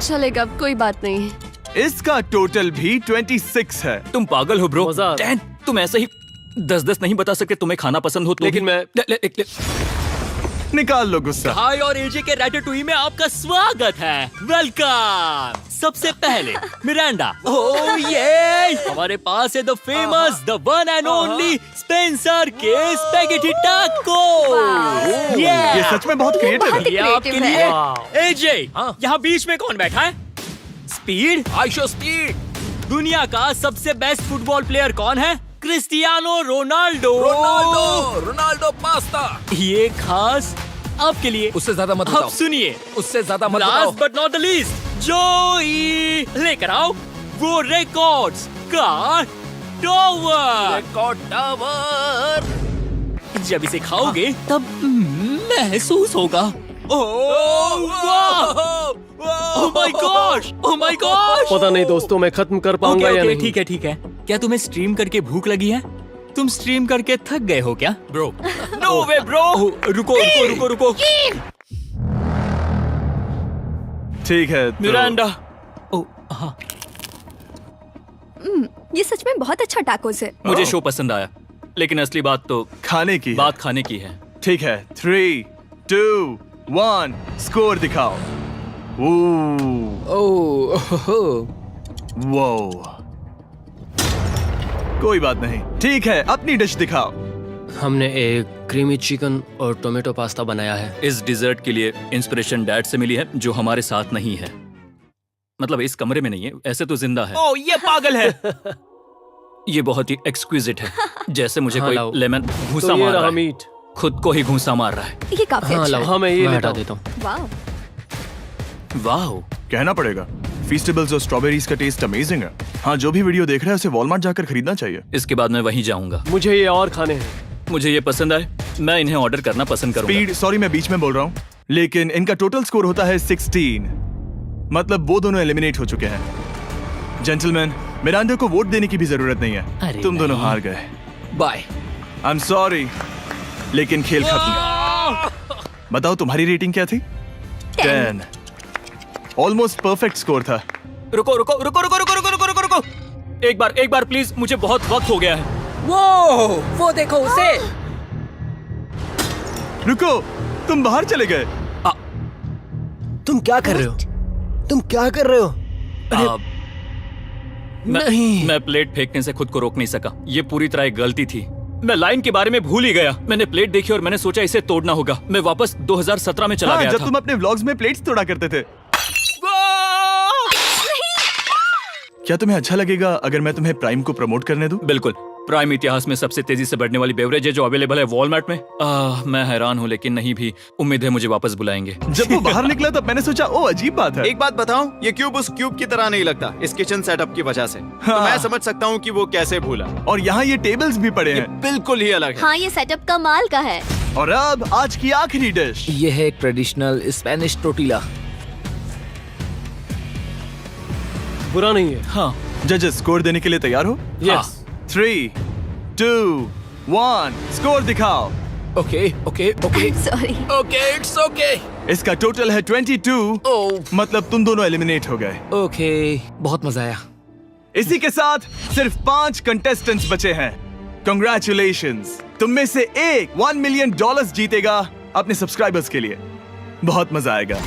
चलेगा, कोई बात नहीं। इसका टोटल भी 26 है। तुम पागल हो ब्रो। मजा आ रहा है। डैन, तुम ऐसे ही 10-10 नहीं बता सकते। तुम्हें खाना पसंद हो तो लेकिन भी- निकाल लो गुस्सा। हाय और एजे के रैटाटूई में आपका स्वागत है। वेलकम। सबसे पहले मिरांडा। ओह ये हमारे पास है the famous, the one and only Spencer के स्पैगेटी टाको। ये सच में बहुत क्रिएटिव है। ये आपके creative लिए। एजे, यहाँ बीच में कौन बैठा है? स्पीड। I show speed. दुनिया का सबसे बेस्ट फुटबॉल प्लेयर कौन है? Cristiano Ronaldo. Ronaldo pasta. ये खास आपके लिए। उससे ज्यादा मत अब बताओ। सुनिए, उससे ज्यादा मत बताओ। Last but not the least, जोई लेकर आओ वो रिकॉर्ड्स का टावर। Record tower. जब इसे खाओगे तब महसूस होगा। Oh my gosh, oh my gosh. पता नहीं दोस्तों, मैं खत्म कर पाऊंगा या नहीं। ठीक है ठीक है। क्या तुम्हें स्ट्रीम करके भूख लगी है? तुम स्ट्रीम करके थक गए हो क्या? Bro, no way bro. रुको रुको रुको रुको। ठीक है तो... मिरांडा। ओह हाँ, ये सच में बहुत अच्छा टाकोस है। मुझे शो पसंद आया, लेकिन असली बात तो खाने की बात खाने की है। ठीक है, 3, 2, 1 स्कोर दिखाओ। वो कोई बात नहीं, ठीक है, अपनी डिश दिखाओ। हमने एक क्रीमी चिकन और टोमेटो पास्ता बनाया है। इस डिजर्ट के लिए इंस्पिरेशन डैड से मिली है, जो हमारे साथ नहीं है। मतलब इस कमरे में नहीं है, ऐसे तो जिंदा है। ओह ये पागल है। ये बहुत ही एक्सक्विजिट है, जैसे मुझे हाँ, कोई लाओ। लेमन घूंसा तो ये मार रहा रहा है। मीट। खुद को ही घूंसा मार रहा है। ये काफी हाँ अच्छा लाओ, है। हाँ मैं ये मैं हटा हटा देता हूँ। वाह, वाह, कहना पड़ेगा, फीस्टेबल्स और स्ट्रॉबेरीज का टेस्ट अमेजिंग है। हाँ, जो भी वीडियो देख रहा है उसे वॉलमार्ट जाकर खरीदना चाहिए। इसके बाद मैं वहीं जाऊंगा। मुझे ये और खाने हैं। मुझे ये पसंद आए, मैं इन्हें ऑर्डर करना पसंद करूंगा। स्पीड, सॉरी मैं बीच में बोल रहा हूँ, लेकिन इनका टोटल स्कोर होता है 16। मतलब वो दोनों एलिमिनेट हो चुके हैं। जेंटलमैन, मिरांडा को वोट देने की भी जरूरत नहीं है, तुम दोनों हार गए। बाय। आई एम सॉरी, लेकिन खेल खत्म। बताओ तुम्हारी रेटिंग क्या थी? 10। ऑलमोस्ट परफेक्ट स्कोर था। रुको रुको रुको रुको रुको रुको रुको रुको रुको, एक बार प्लीज, मुझे बहुत वक्त हो गया है। वो देखो उसे। रुको, तुम बाहर चले गए। तुम क्या कर रहे हो? तुम क्या कर रहे हो? मैं प्लेट फेंकने से खुद को रोक नहीं सका। ये पूरी तरह एक गलती थी। मैं लाइन के बारे में भूल ही गया। मैंने प्लेट देखी और मैंने सोचा इसे तोड़ना होगा। मैं वापस 2017 में चला गया जब था। तुम अपने व्लॉग्स में प्लेट्स तोड़ा करते थे। क्या तुम्हें अच्छा लगेगा अगर मैं तुम्हें प्राइम को प्रमोट करने दूं? बिल्कुल। प्राइम इतिहास में सबसे तेजी से बढ़ने वाली बेवरेज है जो अवेलेबल है वॉलमार्ट में। मैं हैरान हूँ, लेकिन नहीं भी। उम्मीद है मुझे वापस बुलाएंगे। जब वो बाहर निकला तब मैंने सोचा ओ अजीब बात है। एक बात बताऊं, ये क्यूब उस क्यूब की तरह नहीं लगता इस किचन सेटअप की वजह से। तो मैं समझ सकता हूँ कि वो कैसे भूला। और यहाँ ये टेबल्स भी पड़े हैं, बिल्कुल ही अलग है। हाँ ये सेटअप कमाल का है। और अब आज की आखिरी डिश। ये है एक ट्रेडिशनल स्पेनिश टोटीला। बुरा नहीं है। हाँ। जजेस स्कोर देने के लिए तैयार हो? यस। 3, 2, 1 स्कोर दिखाओ। Okay okay okay sorry. Okay, it's okay. इसका टोटल है 22। मतलब तुम दोनों एलिमिनेट हो गए। ओके, बहुत मजा आया। इसी के साथ सिर्फ 5 कंटेस्टेंट्स बचे हैं। कंग्रेचुलेशंस, तुम में से एक $1 मिलियन जीतेगा अपने सब्सक्राइबर्स के लिए। बहुत मजा आएगा।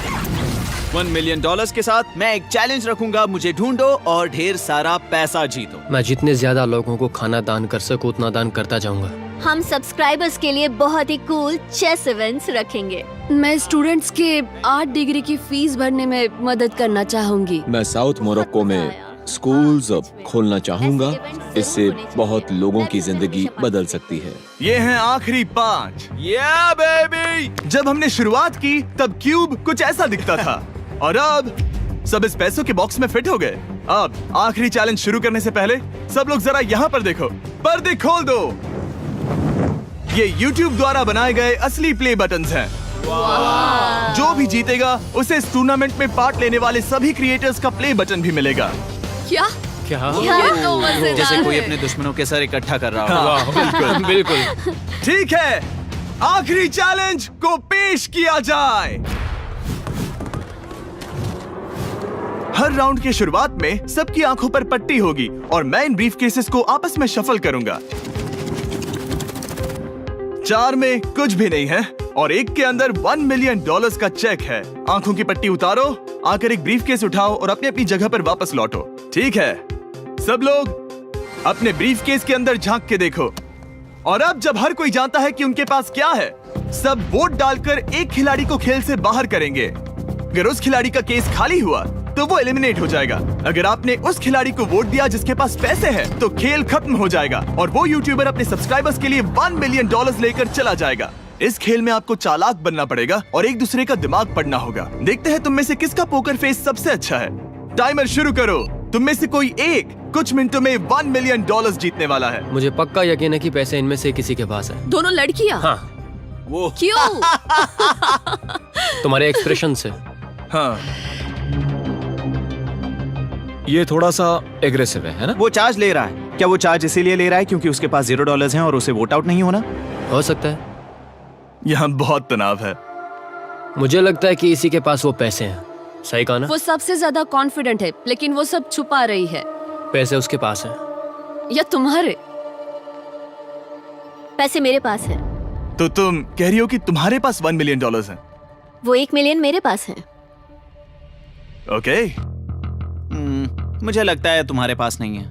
$1 मिलियन के साथ मैं एक चैलेंज रखूंगा, मुझे ढूंढो और ढेर सारा पैसा जीतो। मैं जितने ज्यादा लोगों को खाना दान कर सकूं उतना दान करता जाऊंगा। हम सब्सक्राइबर्स के लिए बहुत ही कूल चेस इवेंट्स रखेंगे। मैं स्टूडेंट्स के 8 डिग्री की फीस भरने में मदद करना चाहूंगी। मैं साउथ मोरक्को में स्कूल्स खोलना चाहूंगा। इससे बहुत लोगों की जिंदगी बदल सकती है। ये हैं आखिरी 5। या बेबी। जब हमने शुरुआत की तब क्यूब कुछ ऐसा दिखता था और अब सब इस पैसों के बॉक्स में फिट हो गए। अब आखिरी चैलेंज शुरू करने से पहले सब लोग जरा यहाँ पर देखो। पर्दे खोल दो। ये YouTube द्वारा बनाए गए असली प्ले बटन्स हैं। जो भी जीतेगा उसे इस टूर्नामेंट में पार्ट लेने वाले सभी क्रिएटर्स का प्ले बटन भी मिलेगा। क्या? क्या? ये तो मजेदार जैसे कोई है। अपने दुश्मनों के सर इकट्ठा कर रहा हो। बिल्कुल बिल्कुल। ठीक है, आखिरी चैलेंज को पेश किया जाए। हर राउंड की शुरुआत में सबकी आंखों पर पट्टी होगी और मैं इन ब्रीफ केसेस को आपस में शफल करूंगा। 4 में कुछ भी नहीं है और एक के अंदर $1 मिलियन का चेक है। आंखों की पट्टी उतारो, आकर एक ब्रीफ केस उठाओ और अपनी अपनी जगह पर वापस लौटो। ठीक है, सब लोग अपने ब्रीफ केस के अंदर झांक के देखो। और अब जब हर कोई जानता है कि उनके पास क्या है, सब वोट डालकर एक खिलाड़ी को खेल से बाहर करेंगे। अगर उस खिलाड़ी का केस खाली हुआ तो वो एलिमिनेट हो जाएगा। अगर आपने उस खिलाड़ी को वोट दिया जिसके पास पैसे हैं, तो खेल खत्म हो जाएगा और वो यूट्यूबर अपने सब्सक्राइबर्स के लिए $1 मिलियन लेकर चला जाएगा। इस खेल में आपको चालाक बनना पड़ेगा और एक दूसरे का दिमाग पढ़ना होगा। देखते हैं तुम में से किसका पोकर फेस सबसे अच्छा है। टाइमर शुरू करो। तुम में से कोई एक कुछ मिनटों में $1 मिलियन जीतने वाला है। मुझे पक्का यकीन है कि पैसे इनमें से किसी के पास है। दोनों लड़कियाँ? हाँ। वो क्यों? तुम्हारे एक्सप्रेशन से। हाँ, ये थोड़ा सा एग्रेसिव है ना? वो चार्ज ले रहा है। क्या वो चार्ज इसीलिए ले रहा है क्योंकि उसके पास $0 हैं और उसे वोट आउट नहीं होना? हो सकता है। यहाँ बहुत तनाव है। मुझे लगता है कि इसी के पास वो पैसे हैं। सही कहा ना? वो सबसे ज्यादा कॉन्फिडेंट है, लेकिन वो सब छुपा रही है। पैसे उसके पास हैं। या तुम्हारे? पैसे मेरे पास है। तो तुम कह रही हो कि तुम्हारे पास $1 मिलियन है? वो 1 मिलियन मेरे पास है। ओके। मुझे लगता है तुम्हारे पास नहीं है।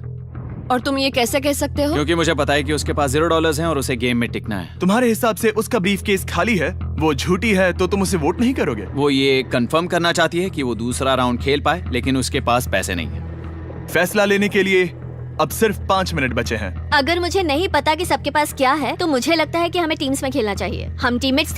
और तुम ये कैसे कह सकते हो? क्योंकि मुझे पता है कि उसके पास $0 हैं और उसे गेम में टिकना है। तुम्हारे हिसाब से उसका ब्रीफ केस खाली है, वो झूठी है, तो तुम उसे वोट नहीं करोगे? वो ये कंफर्म करना चाहती है कि वो दूसरा राउंड खेल पाए, लेकिन उसके पास पैसे नहीं है। फैसला लेने के लिए अब सिर्फ 5 मिनट बचे हैं। अगर मुझे नहीं पता कि सबके पास क्या है, तो मुझे लगता है कि हमें टीम्स में खेलना चाहिए। हम टीममेट्स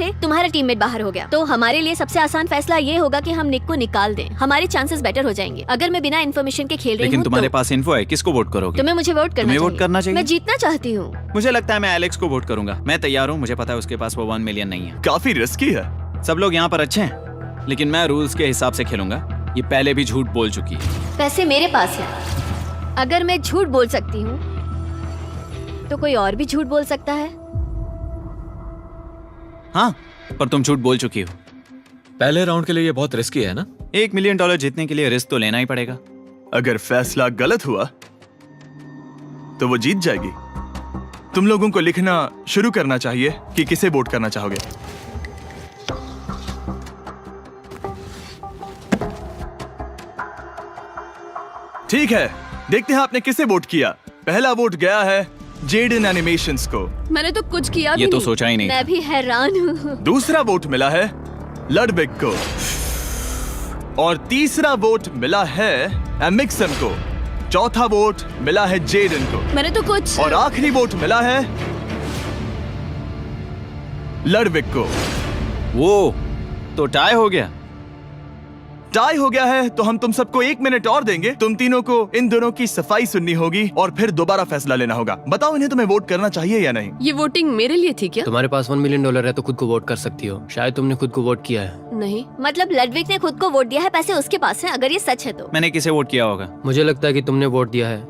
थे, तुम्हारा टीममेट बाहर हो गया, तो हमारे लिए सबसे आसान फैसला ये होगा कि हम निक को निकाल दें। हमारे चांसेस बेटर हो जाएंगे। अगर मैं बिना इन्फॉर्मेशन के खेल रही हूँ, लेकिन तुम्हारे पास इन्फो है, किसको वोट करोगे? तुम्हें मुझे वोट करना तुम्हें चाहिए। वोट करना चाहिए? मैं जीतना चाहती हूँ। मुझे लगता है मैं एलेक्स को वोट करूंगा। मैं तैयार हूँ। मुझे पता है उसके पास वो 1 मिलियन नहीं है। काफी रिस्की है। सब लोग यहाँ पर अच्छे हैं, लेकिन मैं रूल्स के हिसाब से खेलूंगा। ये पहले भी झूठ बोल चुकी है। पैसे मेरे पास है। अगर मैं झूठ बोल सकती हूँ, तो कोई और भी झूठ बोल सकता है। हाँ, पर तुम झूठ बोल चुकी हो। पहले राउंड के लिए ये बहुत रिस्की है ना? $1 मिलियन जीतने के लिए रिस्क तो लेना ही पड़ेगा। अगर फैसला गलत हुआ, तो वो जीत जाएगी। तुम लोगों को लिखना शुरू करना चाहिए कि किसे वोट करना चाहोगे। ठीक है, देखते हैं आपने किसे वोट किया। पहला वोट गया है जेडन एनिमेशंस को। मैंने तो कुछ किया भी ये तो नहीं। सोचा ही नहीं। मैं भी हैरान हूँ। दूसरा वोट मिला है लडविग को और तीसरा वोट मिला है एमिक्सन को। चौथा वोट मिला है जेडन को। मैंने तो कुछ। और आखिरी वोट मिला है लडविग को। वो तो टाई हो गया। टाई हो गया है तो हम तुम सबको 1 मिनट और देंगे। तुम तीनों को इन दोनों की सफाई सुननी होगी और फिर दोबारा फैसला लेना होगा। बताओ इन्हें तुम्हें वोट करना चाहिए या नहीं। ये वोटिंग मेरे लिए थी क्या? तुम्हारे पास $1 मिलियन है तो खुद को वोट कर सकती हो। शायद तुमने खुद को वोट किया है। नहीं। मतलब लडविग ने खुद को वोट दिया है, पैसे उसके पास हैं। अगर ये सच है तो मैंने किसे वोट किया होगा? मुझे लगता है कि तुमने वोट दिया है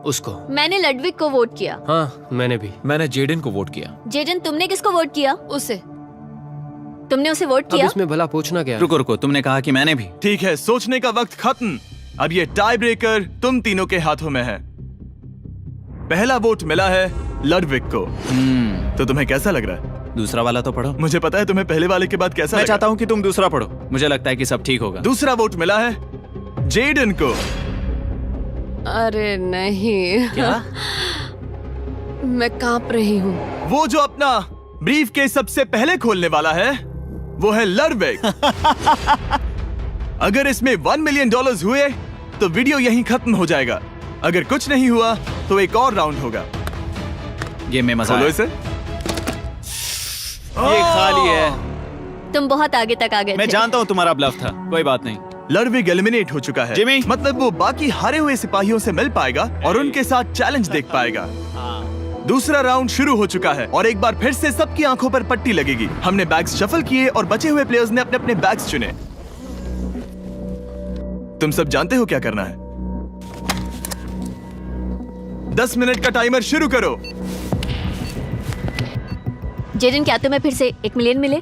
उसको। मैंने लडविग को वोट किया। हाँ, मैंने भी। मैंने जेडन को वोट किया। जेडन, तुमने किसको वोट किया? उसे। तुमने उसे वोट अब किया? इसमें भला पूछना क्या है? रुको रुको, तुमने कहा कि मैंने भी। ठीक है, सोचने का वक्त खत्म। अब ये टाई ब्रेकर तुम तीनों के हाथों में है। पहला वोट मिला है लडविग को। तो तुम्हें कैसा लग रहा है? दूसरा वाला तो पढ़ो। मुझे पता है तुम्हें पहले वाले के बाद कैसा मैं लगा। चाहता हूँ कि तुम दूसरा पढ़ो। मुझे लगता है कि सब ठीक होगा। दूसरा वोट मिला है जेडन को। अरे नहीं। क्या? मैं कांप रही हूँ। वो जो अपना ब्रीफ केस सबसे पहले खोलने वाला है, वो है लडविग। अगर इसमें $1 मिलियन हुए तो वीडियो यहीं खत्म हो जाएगा। अगर कुछ नहीं हुआ तो एक और राउंड होगा। गेम में मजा खोलो आया। इसे। ये खाली है। तुम बहुत आगे तक आ गए मैं थे। जानता हूँ तुम्हारा ब्लफ था, कोई बात नहीं। लडविग एलिमिनेट हो चुका है। जिमी। मतलब वो बाकी हारे हुए सिपाहियों से मिल पाएगा और उनके साथ चैलेंज देख पाएगा। दूसरा राउंड शुरू हो चुका है और एक बार फिर से सबकी आंखों पर पट्टी लगेगी। हमने बैग्स शफल किए और बचे हुए प्लेयर्स ने अपने अपने बैग्स चुने। तुम सब जानते हो क्या करना है। 10 मिनट का टाइमर शुरू करो। जेडन, क्या तुम्हें फिर से 1 मिलियन मिले?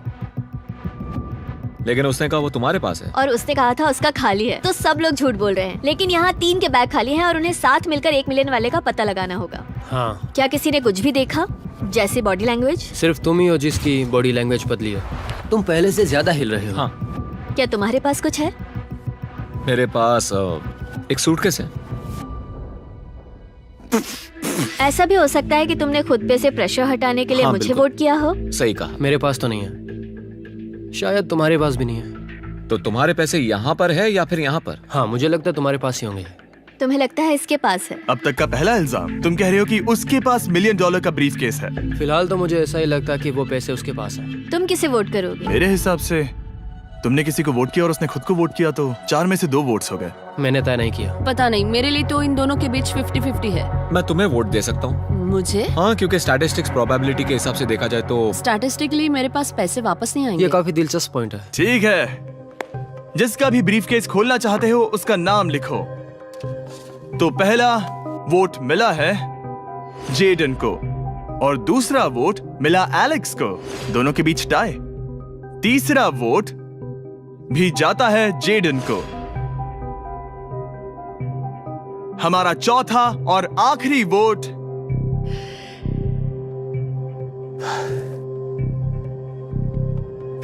लेकिन उसने कहा वो तुम्हारे पास है। और उसने कहा था उसका खाली है। तो सब लोग झूठ बोल रहे हैं। लेकिन यहाँ 3 के बैग खाली हैं और उन्हें साथ मिलकर 1 मिलियन वाले का पता लगाना होगा। हाँ। क्या किसी ने कुछ भी देखा, जैसे बॉडी लैंग्वेज? सिर्फ तुम ही हो जिसकी बॉडी लैंग्वेज बदली है। तुम पहले से ज्यादा हिल रहे हो। हाँ। क्या तुम्हारे पास कुछ है? मेरे पास एक सूटकेस है। ऐसा भी हो सकता है कि तुमने खुद पे से प्रेशर हटाने के लिए मुझे वोट किया हो। सही कहा। मेरे पास तो नहीं है। शायद तुम्हारे पास भी नहीं है। तो तुम्हारे पैसे यहाँ पर है या फिर यहाँ पर? हाँ, मुझे लगता है तुम्हारे पास ही होंगे। तुम्हें लगता है इसके पास है? अब तक का पहला इल्जाम। तुम कह रहे हो कि उसके पास $1 मिलियन का ब्रीफ केस है। फिलहाल तो मुझे ऐसा ही लगता है कि वो पैसे उसके पास हैं। तुम किसे वोट करोगे? मेरे हिसाब से तुमने किसी को वोट किया और उसने खुद को वोट किया, तो 4 में से 2 वोट्स हो गए। मैंने तय नहीं किया। पता नहीं, मेरे लिए तो इन दोनों के बीच 50-50 है। मैं तुम्हें वोट दे सकता हूँ। मुझे? हाँ, क्योंकि स्टैटिस्टिक्स प्रोबेबिलिटी के हिसाब से देखा जाए तो स्टैटिस्टिकली मेरे पास पैसे वापस नहीं आएंगे। ये काफी दिलचस्प पॉइंट है। ठीक है, जिसका भी ब्रीफ केस खोलना चाहते हो उसका नाम लिखो। तो पहला वोट मिला है जेडन को और दूसरा वोट मिला एलेक्स को। दोनों के बीच टाई। तीसरा वोट भी जाता है जेडन को। हमारा चौथा और आखिरी वोट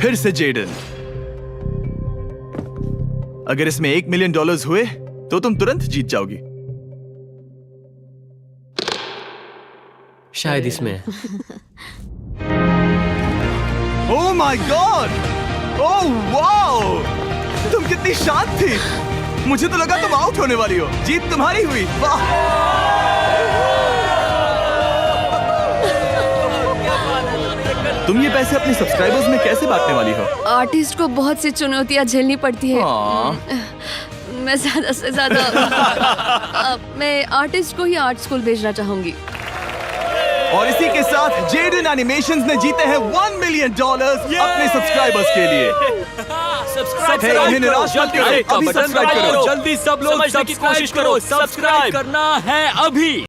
फिर से जेडन। अगर इसमें $1 मिलियन हुए तो तुम तुरंत जीत जाओगी। शायद इसमें। Oh my God! Oh wow! तुम कितनी शांत थी। मुझे तो लगा तुम आउट होने वाली हो। जीत तुम्हारी हुई। वाह! तुम ये पैसे अपने सब्सक्राइबर्स में कैसे बांटने वाली हो? आर्टिस्ट को बहुत सी चुनौतियाँ झेलनी पड़ती है। मैं ज्यादा से ज्यादा मैं आर्टिस्ट को ही आर्ट स्कूल भेजना चाहूंगी। और इसी के साथ जेडन एनिमेशंस ने जीते हैं $1 मिलियन अपने सब्सक्राइबर्स के लिए। सब्सक्राइब करो, अभी सब्सक्राइब करो। जल्दी सब लोग समझने की कोशिश करो। सब्सक्राइब करना है अभी।